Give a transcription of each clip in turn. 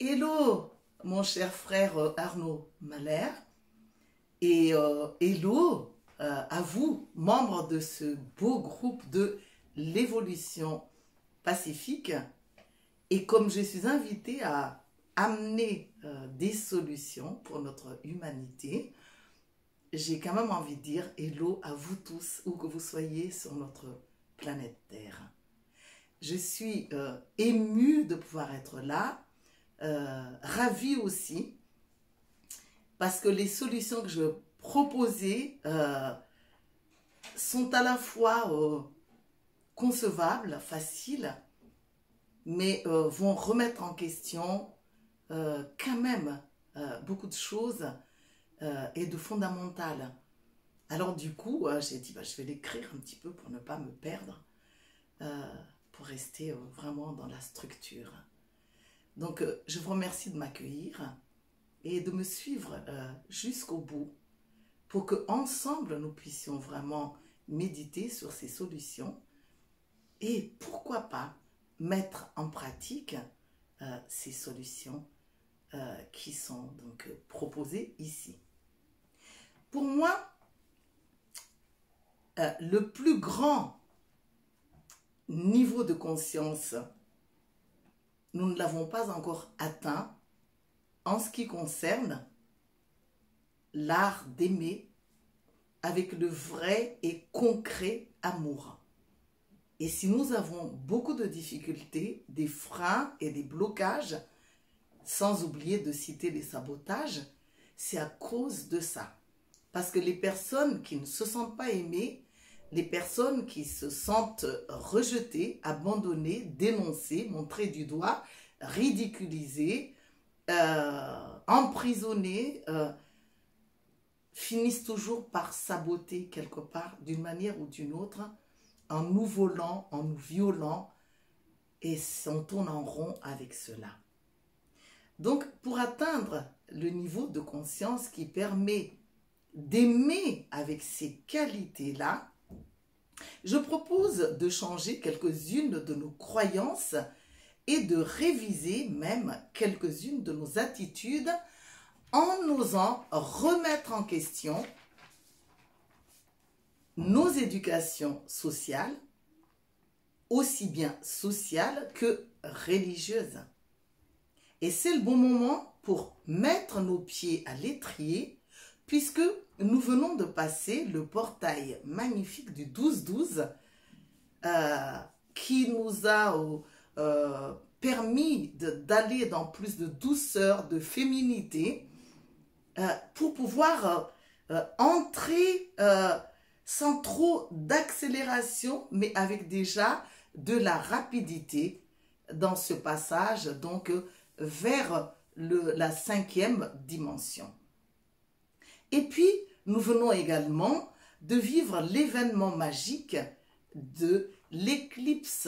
Hello, mon cher frère Arnaud Mahler, et hello à vous, membres de ce beau groupe de l'évolution pacifique. Et comme je suis invitée à amener des solutions pour notre humanité, j'ai quand même envie de dire hello à vous tous, où que vous soyez sur notre planète Terre. Je suis émue de pouvoir être là, ravie aussi, parce que les solutions que je proposais sont à la fois concevables, faciles, mais vont remettre en question quand même beaucoup de choses et de fondamentales. Alors du coup, j'ai dit, je vais l'écrire un petit peu pour ne pas me perdre, pour rester vraiment dans la structure. Donc, je vous remercie de m'accueillir et de me suivre jusqu'au bout pour qu'ensemble, nous puissions vraiment méditer sur ces solutions et pourquoi pas mettre en pratique ces solutions qui sont donc proposées ici. Pour moi, le plus grand niveau de conscience, nous ne l'avons pas encore atteint en ce qui concerne l'art d'aimer avec le vrai et concret amour. Et si nous avons beaucoup de difficultés, des freins et des blocages, sans oublier de citer les sabotages, c'est à cause de ça. Parce que les personnes qui ne se sentent pas aimées, les personnes qui se sentent rejetées, abandonnées, dénoncées, montrées du doigt, ridiculisées, emprisonnées, finissent toujours par saboter quelque part d'une manière ou d'une autre, en nous volant, en nous violant, et on tourne en rond avec cela. Donc, pour atteindre le niveau de conscience qui permet d'aimer avec ces qualités-là, je propose de changer quelques-unes de nos croyances et de réviser même quelques-unes de nos attitudes en osant remettre en question nos éducations sociales, aussi bien sociales que religieuses. Et c'est le bon moment pour mettre nos pieds à l'étrier, puisque nous venons de passer le portail magnifique du 12-12 qui nous a permis d'aller dans plus de douceur, de féminité, pour pouvoir entrer sans trop d'accélération, mais avec déjà de la rapidité dans ce passage, donc vers la 5e dimension. Et puis, nous venons également de vivre l'événement magique de l'éclipse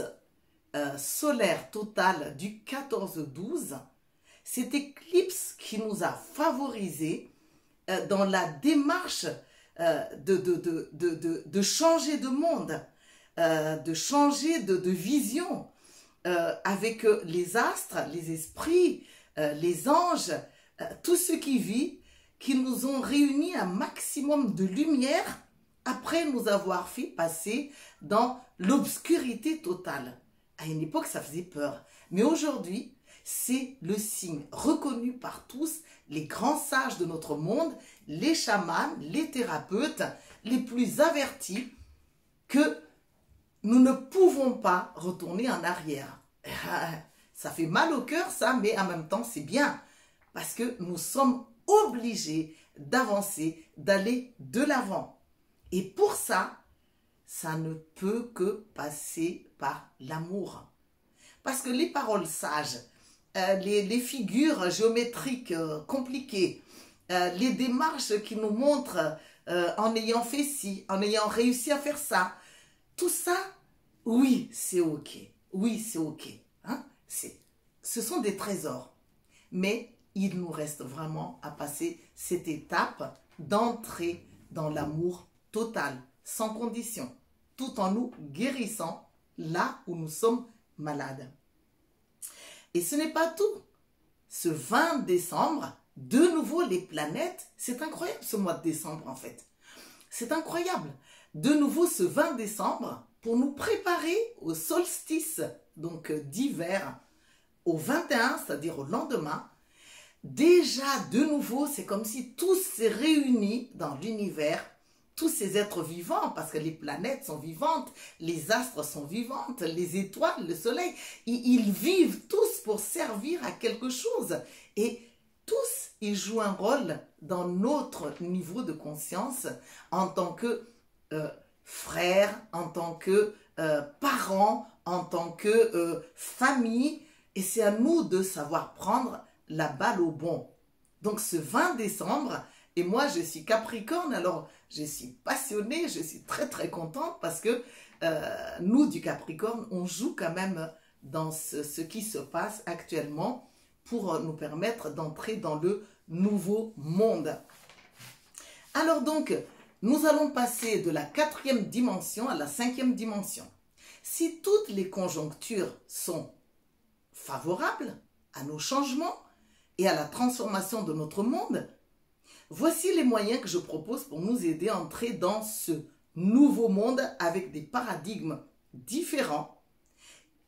solaire totale du 14-12. Cette éclipse qui nous a favorisés dans la démarche de changer de monde, de changer de vision avec les astres, les esprits, les anges, tout ce qui vit, qui nous ont réunis un maximum de lumière après nous avoir fait passer dans l'obscurité totale. À une époque, ça faisait peur. Mais aujourd'hui, c'est le signe reconnu par tous, les grands sages de notre monde, les chamans, les thérapeutes, les plus avertis, que nous ne pouvons pas retourner en arrière. Ça fait mal au cœur, ça, mais en même temps, c'est bien. Parce que nous sommes obligés d'avancer, d'aller de l'avant. Et pour ça, ça ne peut que passer par l'amour. Parce que les paroles sages, les figures géométriques compliquées, les démarches qui nous montrent en ayant fait ci, en ayant réussi à faire ça, tout ça, oui, c'est ok. Oui, c'est ok. Hein? Ce sont des trésors. Mais il nous reste vraiment à passer cette étape d'entrer dans l'amour total, sans condition, tout en nous guérissant là où nous sommes malades. Et ce n'est pas tout. ce 20 décembre, de nouveau les planètes, c'est incroyable ce mois de décembre en fait. C'est incroyable. De nouveau ce 20 décembre, pour nous préparer au solstice, donc d'hiver, au 21, c'est-à-dire au lendemain, déjà de nouveau, c'est comme si tout s'est réuni dans l'univers, tous ces êtres vivants, parce que les planètes sont vivantes, les astres sont vivantes, les étoiles, le soleil, ils vivent tous pour servir à quelque chose. Et tous, ils jouent un rôle dans notre niveau de conscience en tant que frères, en tant que parents, en tant que famille. Et c'est à nous de savoir prendre la balle au bon. Donc ce 20 décembre, et moi je suis Capricorne, alors je suis passionnée, je suis très très contente parce que nous du Capricorne, on joue quand même dans ce qui se passe actuellement pour nous permettre d'entrer dans le nouveau monde. Alors donc, nous allons passer de la 4e dimension à la 5e dimension. Si toutes les conjonctures sont favorables à nos changements et à la transformation de notre monde, voici les moyens que je propose pour nous aider à entrer dans ce nouveau monde avec des paradigmes différents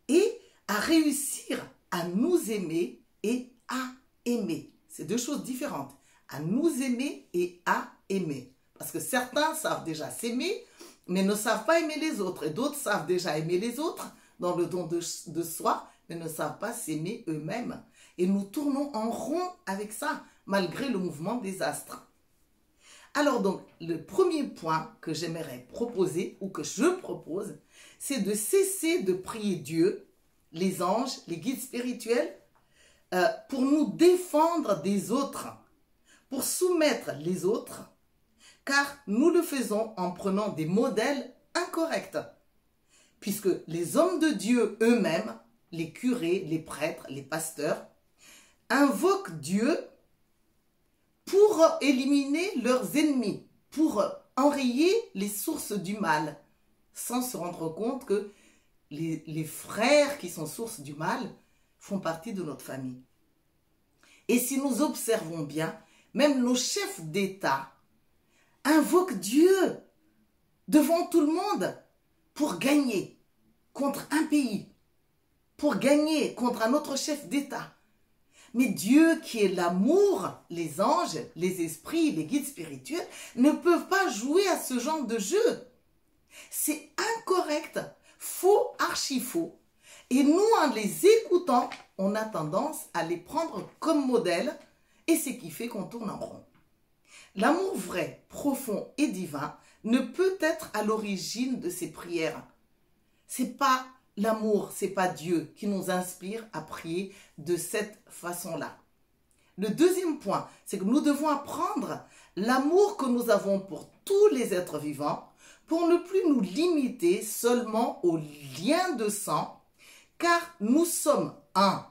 et à réussir à nous aimer et à aimer. C'est deux choses différentes. À nous aimer et à aimer. Parce que certains savent déjà s'aimer, mais ne savent pas aimer les autres. Et d'autres savent déjà aimer les autres dans le don de soi, mais ne savent pas s'aimer eux-mêmes. Et nous tournons en rond avec ça, malgré le mouvement des astres. Alors donc, le premier point que j'aimerais proposer, ou que je propose, c'est de cesser de prier Dieu, les anges, les guides spirituels, pour nous défendre des autres, pour soumettre les autres, car nous le faisons en prenant des modèles incorrects, puisque les hommes de Dieu eux-mêmes, les curés, les prêtres, les pasteurs, invoquent Dieu pour éliminer leurs ennemis, pour enrayer les sources du mal, sans se rendre compte que les frères qui sont source du mal font partie de notre famille. Et si nous observons bien, même nos chefs d'État invoquent Dieu devant tout le monde pour gagner contre un pays, pour gagner contre un autre chef d'État. Mais Dieu qui est l'amour, les anges, les esprits, les guides spirituels ne peuvent pas jouer à ce genre de jeu. C'est incorrect, faux, archi faux. Et nous, en les écoutant, on a tendance à les prendre comme modèle et c'est ce qui fait qu'on tourne en rond. L'amour vrai, profond et divin ne peut être à l'origine de ces prières. C'est pas l'amour, c'est pas Dieu qui nous inspire à prier de cette façon-là. Le deuxième point, c'est que nous devons apprendre l'amour que nous avons pour tous les êtres vivants pour ne plus nous limiter seulement aux liens de sang, car nous sommes un.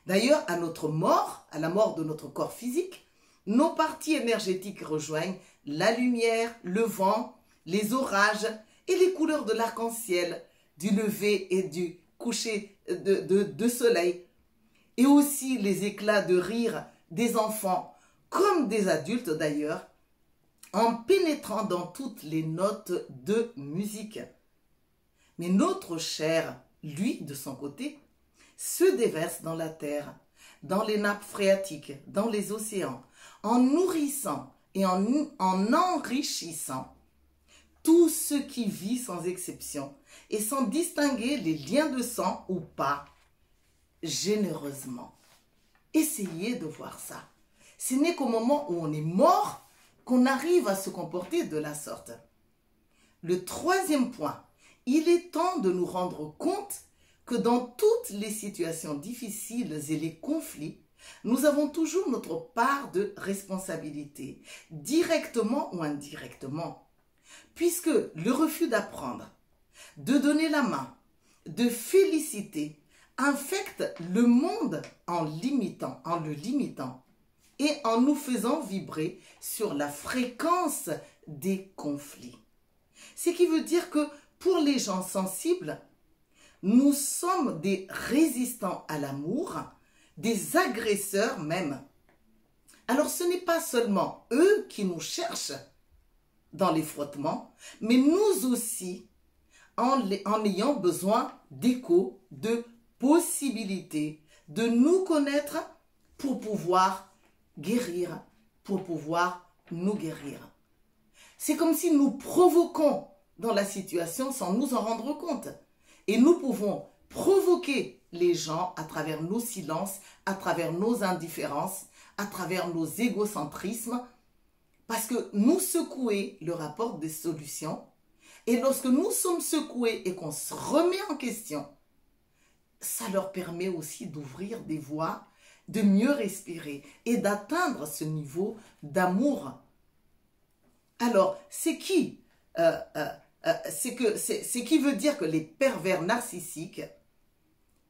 D'ailleurs, à notre mort, à la mort de notre corps physique, nos parties énergétiques rejoignent la lumière, le vent, les orages et les couleurs de l'arc-en-ciel, du lever et du coucher de soleil, et aussi les éclats de rire des enfants, comme des adultes d'ailleurs, en pénétrant dans toutes les notes de musique. Mais notre chair, lui, de son côté, se déverse dans la terre, dans les nappes phréatiques, dans les océans, en nourrissant et en enrichissant tout ce qui vit sans exception et sans distinguer les liens de sang ou pas, généreusement. Essayez de voir ça. Ce n'est qu'au moment où on est mort qu'on arrive à se comporter de la sorte. Le troisième point, il est temps de nous rendre compte que dans toutes les situations difficiles et les conflits, nous avons toujours notre part de responsabilité, directement ou indirectement, puisque le refus d'apprendre, de donner la main, de féliciter, infecte le monde en le limitant et en nous faisant vibrer sur la fréquence des conflits. Ce qui veut dire que pour les gens sensibles, nous sommes des résistants à l'amour, des agresseurs même. Alors ce n'est pas seulement eux qui nous cherchent dans les frottements, mais nous aussi, en ayant besoin d'écho, de possibilités, de nous connaître pour pouvoir guérir, pour pouvoir nous guérir. C'est comme si nous provoquons dans la situation sans nous en rendre compte. Et nous pouvons provoquer les gens à travers nos silences, à travers nos indifférences, à travers nos égocentrismes, parce que nous secouer leur apporte des solutions. Et lorsque nous sommes secoués et qu'on se remet en question, ça leur permet aussi d'ouvrir des voies, de mieux respirer et d'atteindre ce niveau d'amour. Alors, c'est qui veut dire que les pervers narcissiques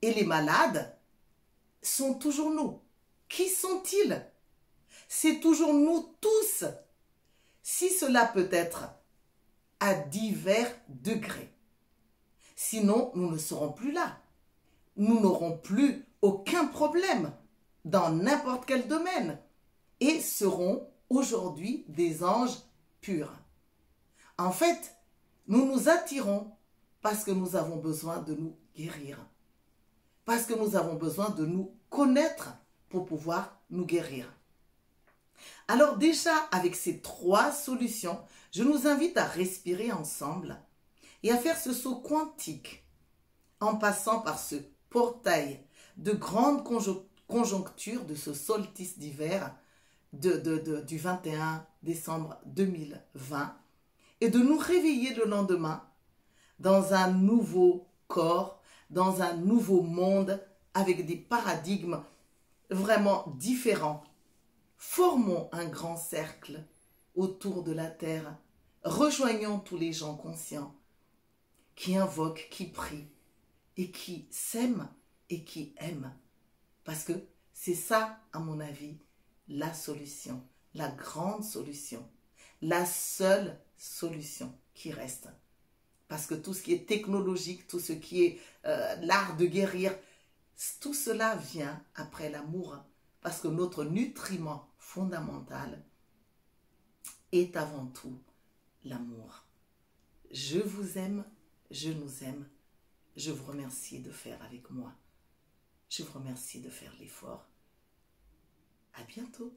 et les malades sont toujours nous. Qui sont-ils? C'est toujours nous tous. Si cela peut être à divers degrés. Sinon, nous ne serons plus là. Nous n'aurons plus aucun problème dans n'importe quel domaine et serons aujourd'hui des anges purs. En fait, nous nous attirons parce que nous avons besoin de nous guérir. Parce que nous avons besoin de nous connaître pour pouvoir nous guérir. Alors déjà, avec ces 3 solutions, je nous invite à respirer ensemble et à faire ce saut quantique en passant par ce portail de grande conjoncture de ce solstice d'hiver du 21 décembre 2020 et de nous réveiller le lendemain dans un nouveau corps, dans un nouveau monde avec des paradigmes vraiment différents. Formons un grand cercle autour de la terre. Rejoignons tous les gens conscients qui invoquent, qui prient et qui s'aiment et qui aiment. Parce que c'est ça, à mon avis, la solution, la grande solution, la seule solution qui reste. Parce que tout ce qui est technologique, tout ce qui est l'art de guérir, tout cela vient après l'amour. Parce que notre nutriment fondamental est avant tout l'amour. Je vous aime, je nous aime. Je vous remercie de faire avec moi. Je vous remercie de faire l'effort. À bientôt.